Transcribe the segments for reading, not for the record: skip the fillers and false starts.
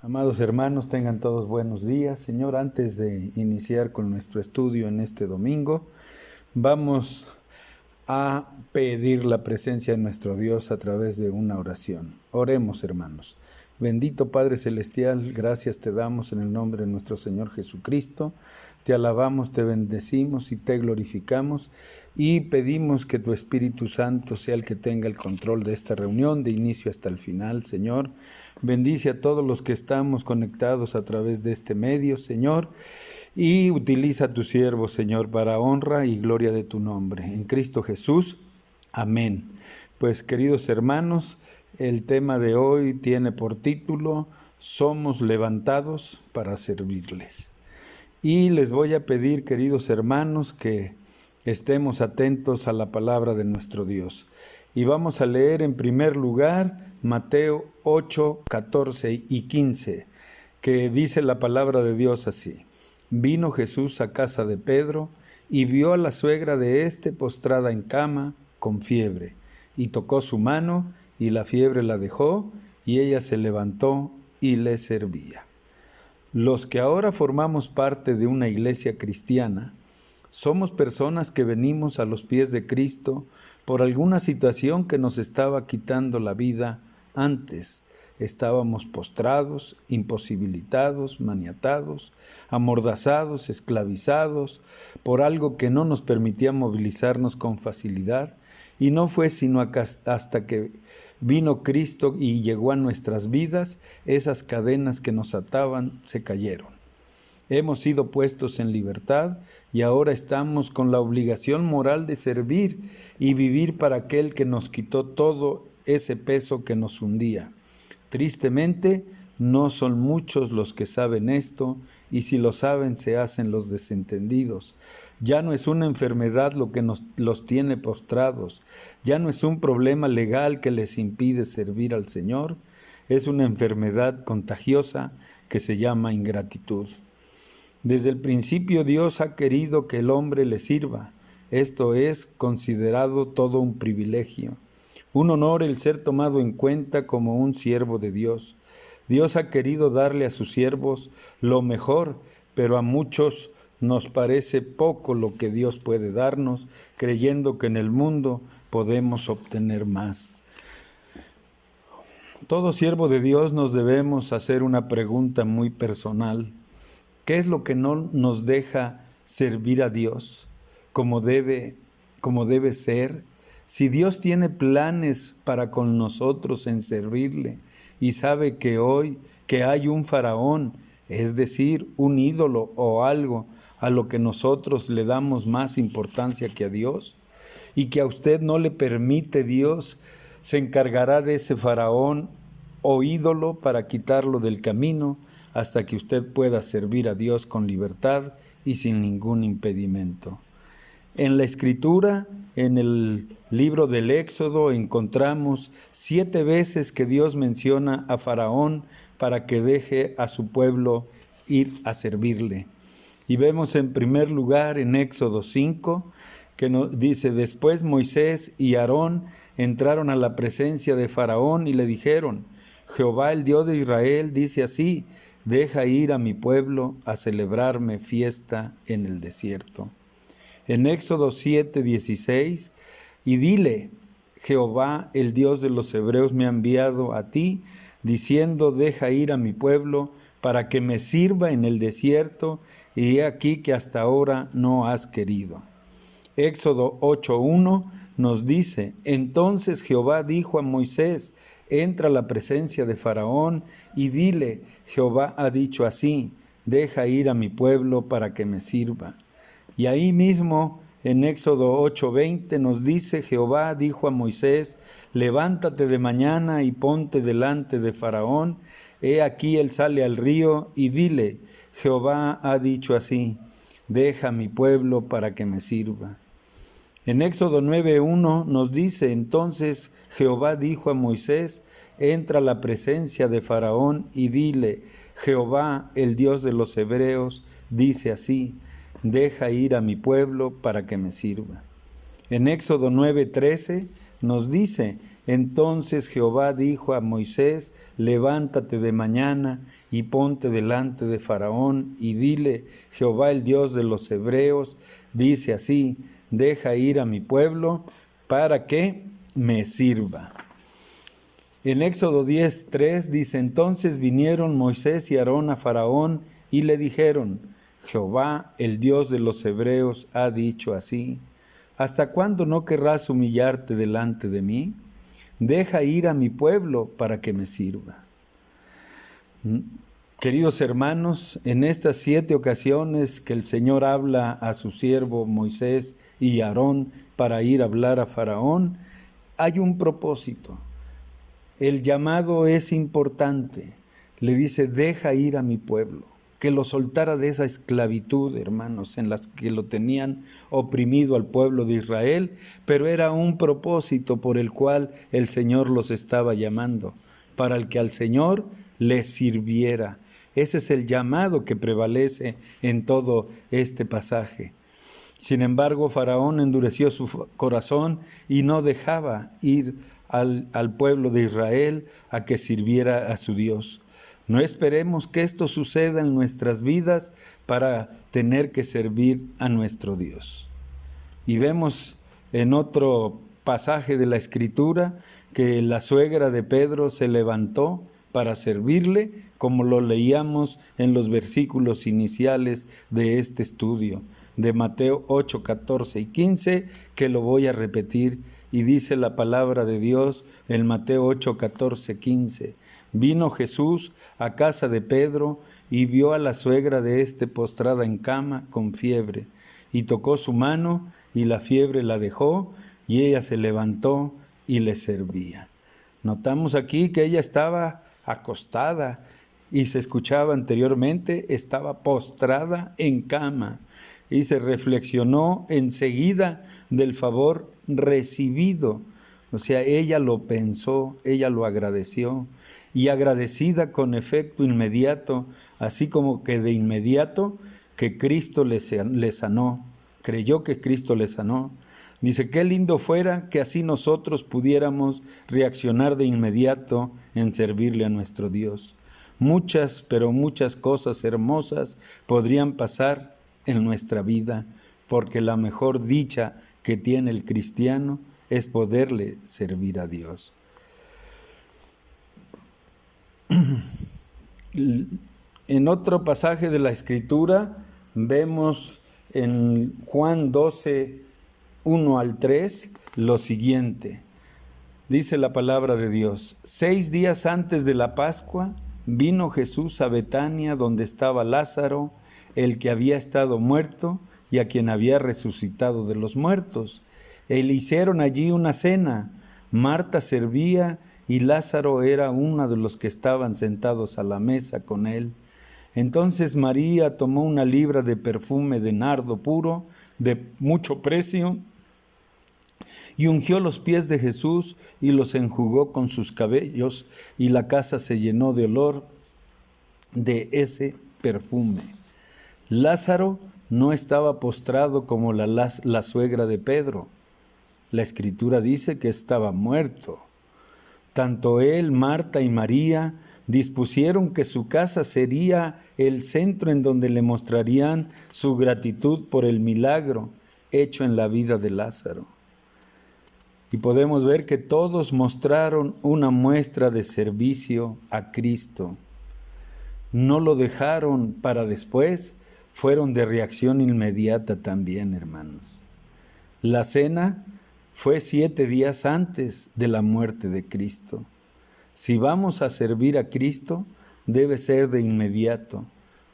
Amados hermanos, tengan todos buenos días. Señor, antes de iniciar con nuestro estudio en este domingo, vamos a pedir la presencia de nuestro Dios a través de una oración. Oremos, hermanos. Bendito Padre Celestial, gracias te damos en el nombre de nuestro Señor Jesucristo. Te alabamos, te bendecimos y te glorificamos y pedimos que tu Espíritu Santo sea el que tenga el control de esta reunión, de inicio hasta el final, Señor. Bendice a todos los que estamos conectados a través de este medio, Señor, y utiliza a tu siervo, Señor, para honra y gloria de tu nombre. En Cristo Jesús, amén. Pues, queridos hermanos, el tema de hoy tiene por título Somos levantados para servirles. Y les voy a pedir, queridos hermanos, que estemos atentos a la palabra de nuestro Dios. Y vamos a leer en primer lugar Mateo 8, 14 y 15, que dice la palabra de Dios así. Vino Jesús a casa de Pedro y vio a la suegra de éste postrada en cama con fiebre, y tocó su mano y la fiebre la dejó, y ella se levantó y le servía. Los que ahora formamos parte de una iglesia cristiana, somos personas que venimos a los pies de Cristo por alguna situación que nos estaba quitando la vida antes. Estábamos postrados, imposibilitados, maniatados, amordazados, esclavizados, por algo que no nos permitía movilizarnos con facilidad, y no fue sino hasta que vino Cristo y llegó a nuestras vidas, esas cadenas que nos ataban se cayeron. Hemos sido puestos en libertad y ahora estamos con la obligación moral de servir y vivir para aquel que nos quitó todo ese peso que nos hundía. Tristemente, no son muchos los que saben esto, y si lo saben se hacen los desentendidos. Ya no es una enfermedad lo que los tiene postrados, ya no es un problema legal que les impide servir al Señor, es una enfermedad contagiosa que se llama ingratitud. Desde el principio Dios ha querido que el hombre le sirva. Esto es considerado todo un privilegio, un honor el ser tomado en cuenta como un siervo de Dios. Dios ha querido darle a sus siervos lo mejor, pero a muchos nos parece poco lo que Dios puede darnos, creyendo que en el mundo podemos obtener más. Todo siervo de Dios nos debemos hacer una pregunta muy personal. ¿Qué es lo que no nos deja servir a Dios como debe ser? Si Dios tiene planes para con nosotros en servirle y sabe que hoy que hay un faraón, es decir, un ídolo o algo a lo que nosotros le damos más importancia que a Dios, y que a usted no le permite Dios, se encargará de ese faraón o ídolo para quitarlo del camino hasta que usted pueda servir a Dios con libertad y sin ningún impedimento. En la Escritura, en el libro del Éxodo, encontramos 7 veces que Dios menciona a Faraón para que deje a su pueblo ir a servirle. Y vemos en primer lugar en Éxodo 5, que nos dice, después Moisés y Aarón entraron a la presencia de Faraón y le dijeron, Jehová el Dios de Israel dice así, deja ir a mi pueblo a celebrarme fiesta en el desierto. En Éxodo 7:16, y dile, Jehová, el Dios de los hebreos, me ha enviado a ti, diciendo, deja ir a mi pueblo para que me sirva en el desierto, y he aquí que hasta ahora no has querido. Éxodo 8:1 nos dice, entonces Jehová dijo a Moisés, entra a la presencia de Faraón y dile, Jehová ha dicho así, deja ir a mi pueblo para que me sirva. Y ahí mismo en Éxodo 8:20 nos dice, Jehová dijo a Moisés, levántate de mañana y ponte delante de Faraón, he aquí él sale al río y dile, Jehová ha dicho así, deja a mi pueblo para que me sirva. En Éxodo 9:1 nos dice, entonces Jehová dijo a Moisés, entra a la presencia de Faraón y dile, Jehová, el Dios de los hebreos, dice así, deja ir a mi pueblo para que me sirva. En Éxodo 9:13 nos dice, Entonces Jehová dijo a Moisés: levántate de mañana y ponte delante de Faraón y dile: Jehová, el Dios de los hebreos, dice así: deja ir a mi pueblo para que me sirva. En Éxodo 10:3 dice: entonces vinieron Moisés y Aarón a Faraón y le dijeron: Jehová, el Dios de los hebreos, ha dicho así: ¿hasta cuándo no querrás humillarte delante de mí? Deja ir a mi pueblo para que me sirva. Queridos hermanos, en estas 7 ocasiones que el Señor habla a su siervo Moisés y Aarón para ir a hablar a Faraón, hay un propósito. El llamado es importante. Le dice: deja ir a mi pueblo, que lo soltara de esa esclavitud, hermanos, en las que lo tenían oprimido al pueblo de Israel, pero era un propósito por el cual el Señor los estaba llamando, para el que al Señor les sirviera. Ese es el llamado que prevalece en todo este pasaje. Sin embargo, Faraón endureció su corazón y no dejaba ir al pueblo de Israel a que sirviera a su Dios. No esperemos que esto suceda en nuestras vidas para tener que servir a nuestro Dios. Y vemos en otro pasaje de la Escritura que la suegra de Pedro se levantó para servirle, como lo leíamos en los versículos iniciales de este estudio, de Mateo 8, 14 y 15, que lo voy a repetir, y dice la palabra de Dios en Mateo 8, 14, 15. Vino Jesús a casa de Pedro y vio a la suegra de éste postrada en cama con fiebre, y tocó su mano, y la fiebre la dejó, y ella se levantó y le servía. Notamos aquí que ella estaba acostada, y se escuchaba anteriormente, estaba postrada en cama, y se reflexionó enseguida del favor recibido. O sea, ella lo pensó, ella lo agradeció, y agradecida con efecto inmediato, así como que de inmediato que Cristo le sanó, creyó que Cristo le sanó. Dice: qué lindo fuera que así nosotros pudiéramos reaccionar de inmediato en servirle a nuestro Dios. Muchas, pero muchas cosas hermosas podrían pasar en nuestra vida, porque la mejor dicha que tiene el cristiano es poderle servir a Dios. En otro pasaje de la Escritura vemos en Juan 12, 1 al 3, lo siguiente. Dice la palabra de Dios: 6 días antes de la Pascua vino Jesús a Betania, donde estaba Lázaro, el que había estado muerto y a quien había resucitado de los muertos. Y le hicieron allí una cena. Marta servía y Lázaro era uno de los que estaban sentados a la mesa con él. Entonces María tomó una libra de perfume de nardo puro, de mucho precio, y ungió los pies de Jesús y los enjugó con sus cabellos, y la casa se llenó de olor de ese perfume. Lázaro no estaba postrado como la suegra de Pedro. La Escritura dice que estaba muerto. Tanto él, Marta y María dispusieron que su casa sería el centro en donde le mostrarían su gratitud por el milagro hecho en la vida de Lázaro. Y podemos ver que todos mostraron una muestra de servicio a Cristo. No lo dejaron para después, fueron de reacción inmediata también, hermanos. La cena fue 7 días antes de la muerte de Cristo. Si vamos a servir a Cristo, debe ser de inmediato.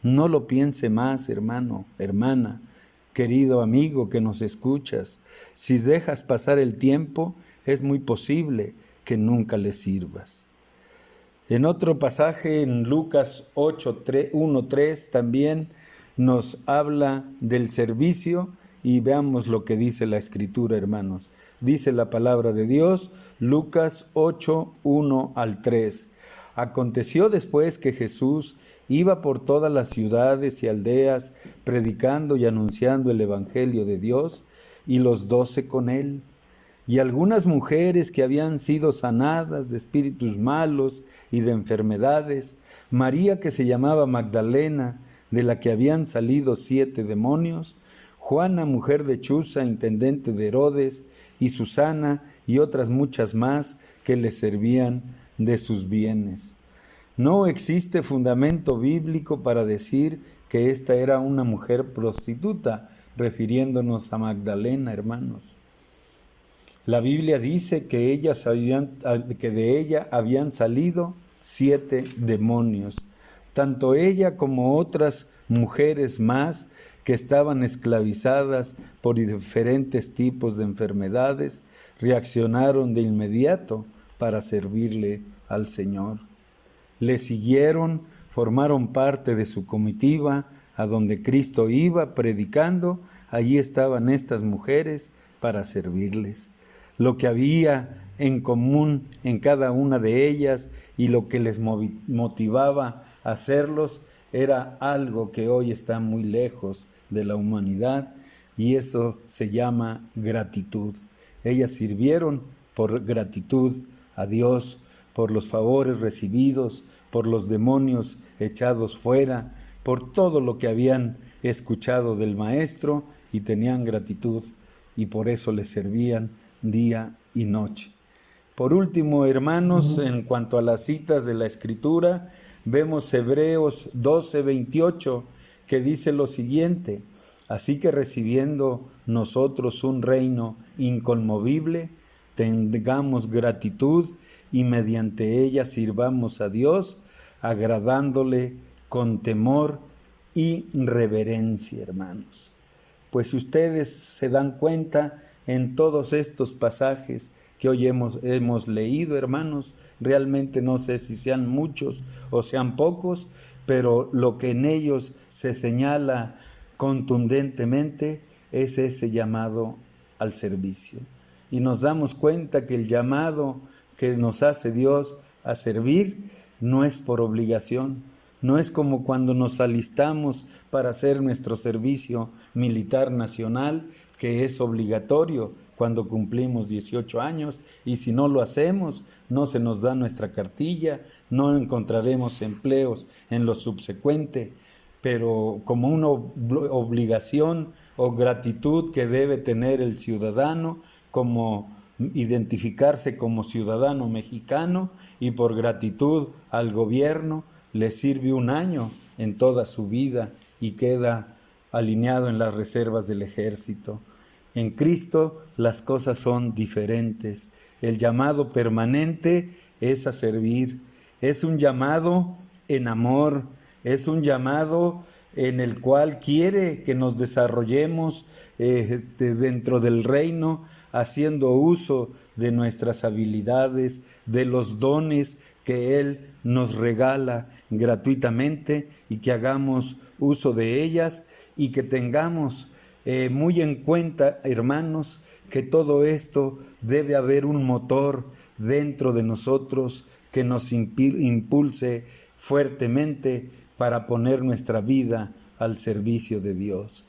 No lo piense más, hermano, hermana, querido amigo que nos escuchas. Si dejas pasar el tiempo, es muy posible que nunca le sirvas. En otro pasaje, en Lucas 1:3, también nos habla del servicio, y veamos lo que dice la Escritura, hermanos. Dice la palabra de Dios, Lucas 8, 1 al 3. Aconteció después que Jesús iba por todas las ciudades y aldeas, predicando y anunciando el Evangelio de Dios, y los 12 con él. y algunas mujeres que habían sido sanadas de espíritus malos y de enfermedades, María que se llamaba Magdalena, de la que habían salido 7 demonios, Juana, mujer de Chuza, intendente de Herodes, y Susana y otras muchas más que le servían de sus bienes. No existe fundamento bíblico para decir que esta era una mujer prostituta, refiriéndonos a Magdalena, hermanos. La Biblia dice que de ella habían salido 7 demonios. Tanto ella como otras mujeres más que estaban esclavizadas por diferentes tipos de enfermedades, reaccionaron de inmediato para servirle al Señor. Le siguieron, formaron parte de su comitiva, a donde Cristo iba predicando, allí estaban estas mujeres para servirles. Lo que había en común en cada una de ellas y lo que les motivaba a hacerlos era algo que hoy está muy lejos de la humanidad, y eso se llama gratitud. Ellas sirvieron por gratitud a Dios, por los favores recibidos, por los demonios echados fuera, por todo lo que habían escuchado del Maestro, y tenían gratitud, y por eso le servían día y noche. Por último, hermanos, en cuanto a las citas de la Escritura, vemos Hebreos 12:28, que dice lo siguiente: así que recibiendo nosotros un reino inconmovible, tengamos gratitud y mediante ella sirvamos a Dios, agradándole con temor y reverencia, hermanos. Pues si ustedes se dan cuenta, en todos estos pasajes que hoy hemos leído, hermanos, realmente no sé si sean muchos o sean pocos, pero lo que en ellos se señala contundentemente es ese llamado al servicio. Y nos damos cuenta que el llamado que nos hace Dios a servir no es por obligación, no es como cuando nos alistamos para hacer nuestro servicio militar nacional, que es obligatorio cuando cumplimos 18 años, y si no lo hacemos, no se nos da nuestra cartilla, no encontraremos empleos en lo subsecuente, pero como una obligación o gratitud que debe tener el ciudadano, como identificarse como ciudadano mexicano, y por gratitud al gobierno le sirve un año en toda su vida y queda alineado en las reservas del ejército. En Cristo las cosas son diferentes. El llamado permanente es a servir. Es un llamado en amor. Es un llamado en el cual quiere que nos desarrollemos dentro del reino, haciendo uso de nuestras habilidades, de los dones que Él nos regala gratuitamente, y que hagamos uso de ellas, y que tengamos muy en cuenta, hermanos, que todo esto debe haber un motor dentro de nosotros que nos impulse fuertemente para poner nuestra vida al servicio de Dios.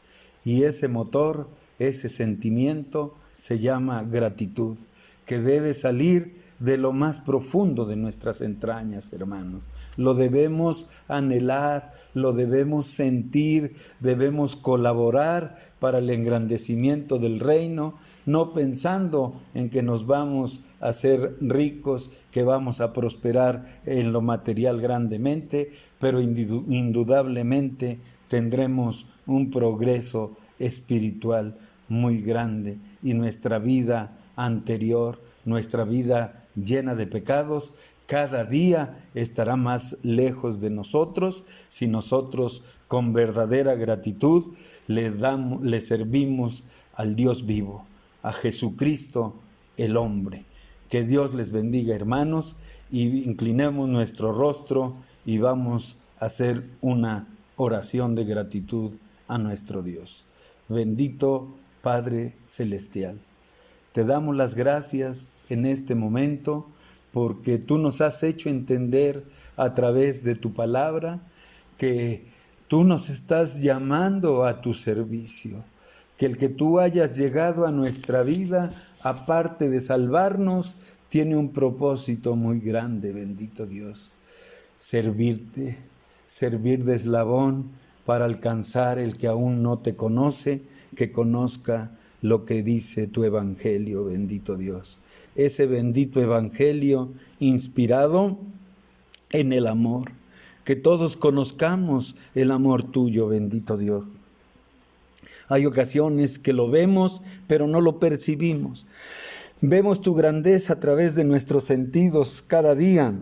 Y ese motor, ese sentimiento se llama gratitud, que debe salir de lo más profundo de nuestras entrañas, hermanos. Lo debemos anhelar, lo debemos sentir, debemos colaborar para el engrandecimiento del reino, no pensando en que nos vamos a ser ricos, que vamos a prosperar en lo material grandemente, pero indudablemente tendremos un progreso espiritual muy grande, y nuestra vida anterior, nuestra vida llena de pecados, cada día estará más lejos de nosotros si nosotros con verdadera gratitud le servimos al Dios vivo, a Jesucristo el hombre. Que Dios les bendiga, hermanos, y inclinemos nuestro rostro y vamos a hacer una oración de gratitud a nuestro Dios. Bendito Padre Celestial, te damos las gracias en este momento porque tú nos has hecho entender a través de tu palabra que tú nos estás llamando a tu servicio. que el que tú hayas llegado a nuestra vida, aparte de salvarnos, tiene un propósito muy grande, bendito Dios. Servirte, servir de eslabón para alcanzar el que aún no te conoce, que conozca lo que dice tu evangelio, bendito Dios. Ese bendito evangelio inspirado en el amor, que todos conozcamos el amor tuyo, bendito Dios. Hay ocasiones que lo vemos, pero no lo percibimos. Vemos tu grandeza a través de nuestros sentidos cada día.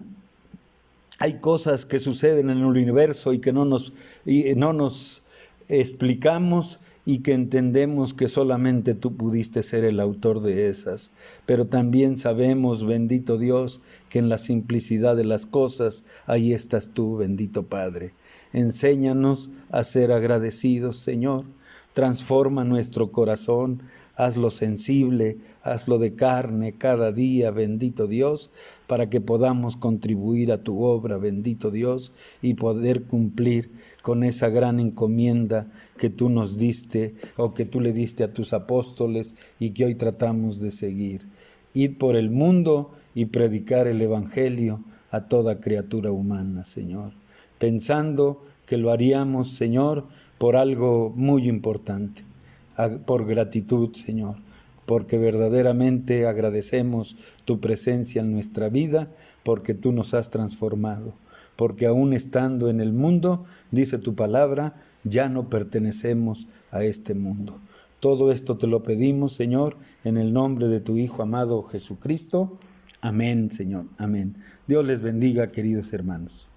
Hay cosas que suceden en el universo y que no nos explicamos y que entendemos que solamente tú pudiste ser el autor de esas. Pero también sabemos, bendito Dios, que en la simplicidad de las cosas, ahí estás tú, bendito Padre. Enséñanos a ser agradecidos, Señor. Transforma nuestro corazón, hazlo sensible, hazlo de carne cada día, bendito Dios, para que podamos contribuir a tu obra, bendito Dios, y poder cumplir con esa gran encomienda que tú nos diste o que tú le diste a tus apóstoles y que hoy tratamos de seguir. Ir por el mundo y predicar el evangelio a toda criatura humana, Señor, pensando que lo haríamos, Señor, por algo muy importante, por gratitud, Señor, porque verdaderamente agradecemos tu presencia en nuestra vida, porque tú nos has transformado, porque aún estando en el mundo, dice tu palabra, ya no pertenecemos a este mundo. Todo esto te lo pedimos, Señor, en el nombre de tu Hijo amado Jesucristo. Amén, Señor, amén. Dios les bendiga, queridos hermanos.